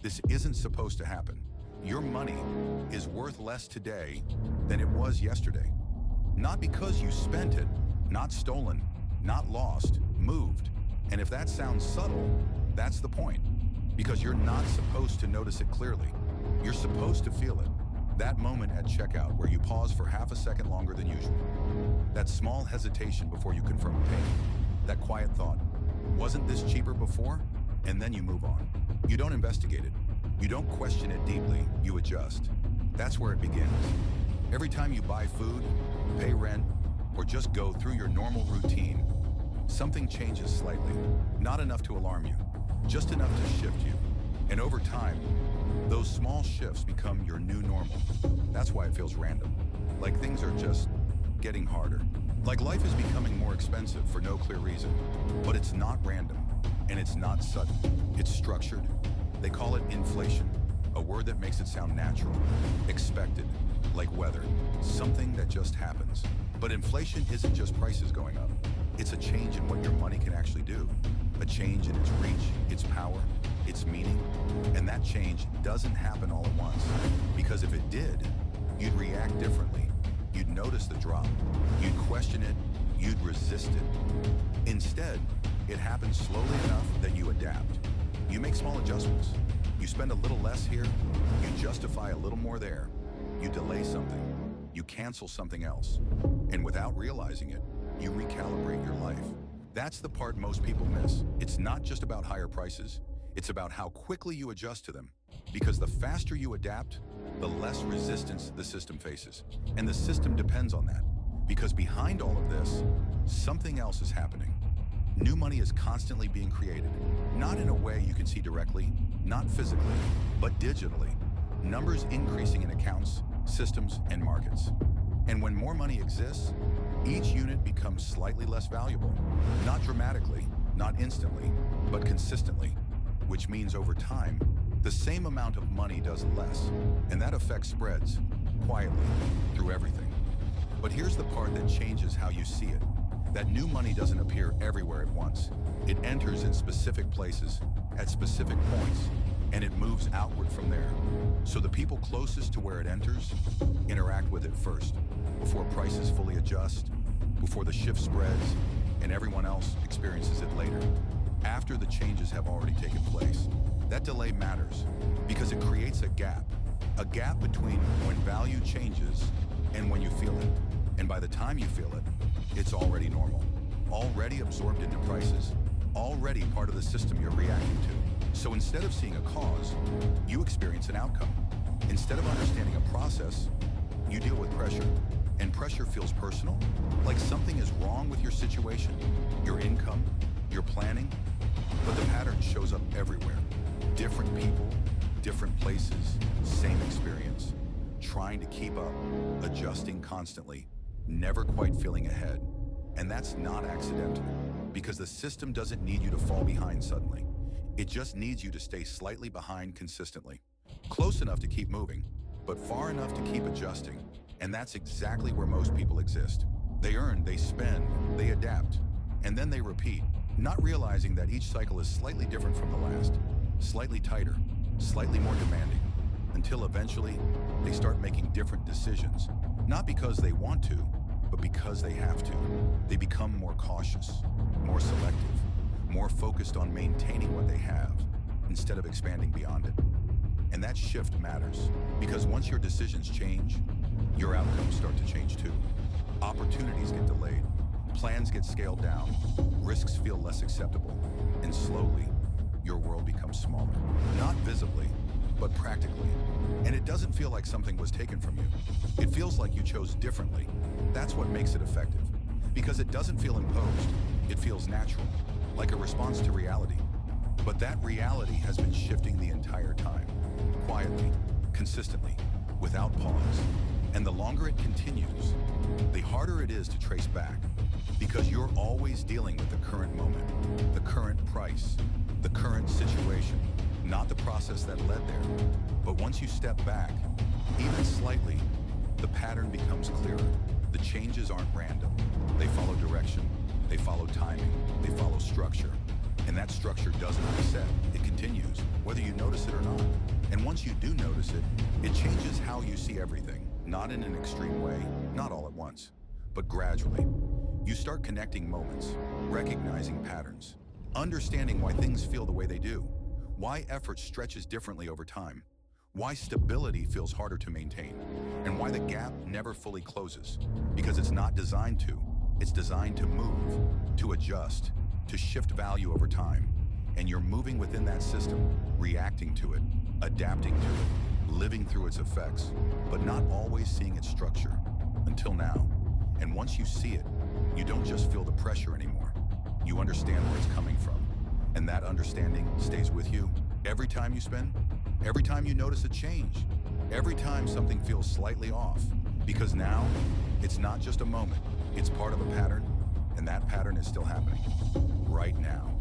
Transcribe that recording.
This isn't supposed to happen. Your money is worth less today than it was yesterday. Not because you spent it, not stolen, not lost, moved. And if that sounds subtle, that's the point. Because you're not supposed to notice it clearly. You're supposed to feel it. That moment at checkout where you pause for half a second longer than usual. That small hesitation before you confirm a payment. That quiet thought, wasn't this cheaper before? And then you move on. You don't investigate it. You don't question it deeply. You adjust. That's where it begins. Every time you buy food, pay rent, or just go through your normal routine, something changes slightly. Not enough to alarm you, just enough to shift you. And over time, those small shifts become your new normal. That's why it feels random. Like things are just getting harder. Like life is becoming more expensive for no clear reason. But it's not random, and it's not sudden. It's structured. They call it inflation, a word that makes it sound natural, expected, like weather, something that just happens. But inflation isn't just prices going up. It's a change in what your money can actually do. A change in its reach, its power, its meaning. And that change doesn't happen all at once. Because if it did, you'd react differently. You'd notice the drop. You'd question it. You'd resist it. Instead, it happens slowly enough that you adapt. You make small adjustments. You spend a little less here. You justify a little more there. You delay something. You cancel something else. And without realizing it, you recalibrate your life. That's the part most people miss. It's not just about higher prices. It's about how quickly you adjust to them. Because the faster you adapt, the less resistance the system faces. And the system depends on that. Because behind all of this, something else is happening. New money is constantly being created. Not in a way you can see directly, not physically, but digitally. Numbers increasing in accounts, systems, and markets. And when more money exists, each unit becomes slightly less valuable. Not dramatically, not instantly, but consistently. Which means over time, the same amount of money does less. And that effect spreads, quietly, through everything. But here's the part that changes how you see it. That new money doesn't appear everywhere at once. It enters in specific places, at specific points, and it moves outward from there. So the people closest to where it enters interact with it first, before prices fully adjust, before the shift spreads, and everyone else experiences it later, after the changes have already taken place. That delay matters because it creates a gap between when value changes and when you feel it. And by the time you feel it, it's already normal, already absorbed into prices, already part of the system you're reacting to. So instead of seeing a cause, you experience an outcome. Instead of understanding a process, you deal with pressure. And pressure feels personal, like something is wrong with your situation, your income, your planning. But the pattern shows up everywhere. Different people, different places, same experience. Trying to keep up, adjusting constantly, never quite feeling ahead. And that's not accidental, because the system doesn't need you to fall behind suddenly. It just needs you to stay slightly behind consistently. Close enough to keep moving, but far enough to keep adjusting. And that's exactly where most people exist. They earn, they spend, they adapt, and then they repeat, not realizing that each cycle is slightly different from the last, slightly tighter, slightly more demanding, until eventually they start making different decisions, not because they want to, but because they have to. They become more cautious, more selective, more focused on maintaining what they have instead of expanding beyond it. And that shift matters, because once your decisions change, your outcomes start to change too. Opportunities get delayed, plans get scaled down, risks feel less acceptable, and slowly, your world becomes smaller. Not visibly, but practically. And it doesn't feel like something was taken from you. It feels like you chose differently. That's what makes it effective. Because it doesn't feel imposed, it feels natural, like a response to reality. But that reality has been shifting the entire time, quietly, consistently, without pause. And the longer it continues, the harder it is to trace back. Because you're always dealing with the current moment, the current price, the current situation, not the process that led there. But once you step back, even slightly, the pattern becomes clearer. The changes aren't random. They follow direction, they follow timing, they follow structure. And that structure doesn't reset, it continues, whether you notice it or not. once you do notice it, it changes how you see everything. Not in an extreme way, not all at once, but gradually. You start connecting moments, recognizing patterns, understanding why things feel the way they do, why effort stretches differently over time, why stability feels harder to maintain, and why the gap never fully closes. Because it's not designed to. It's designed to move, to adjust, to shift value over time. And you're moving within that system, reacting to it, adapting to it, living through its effects, but not always seeing its structure. Until now. And once you see it, you don't just feel the pressure anymore. You understand where it's coming from. And that understanding stays with you every time you spin, every time you notice a change, every time something feels slightly off. Because now, it's not just a moment, it's part of a pattern, and that pattern is still happening right now.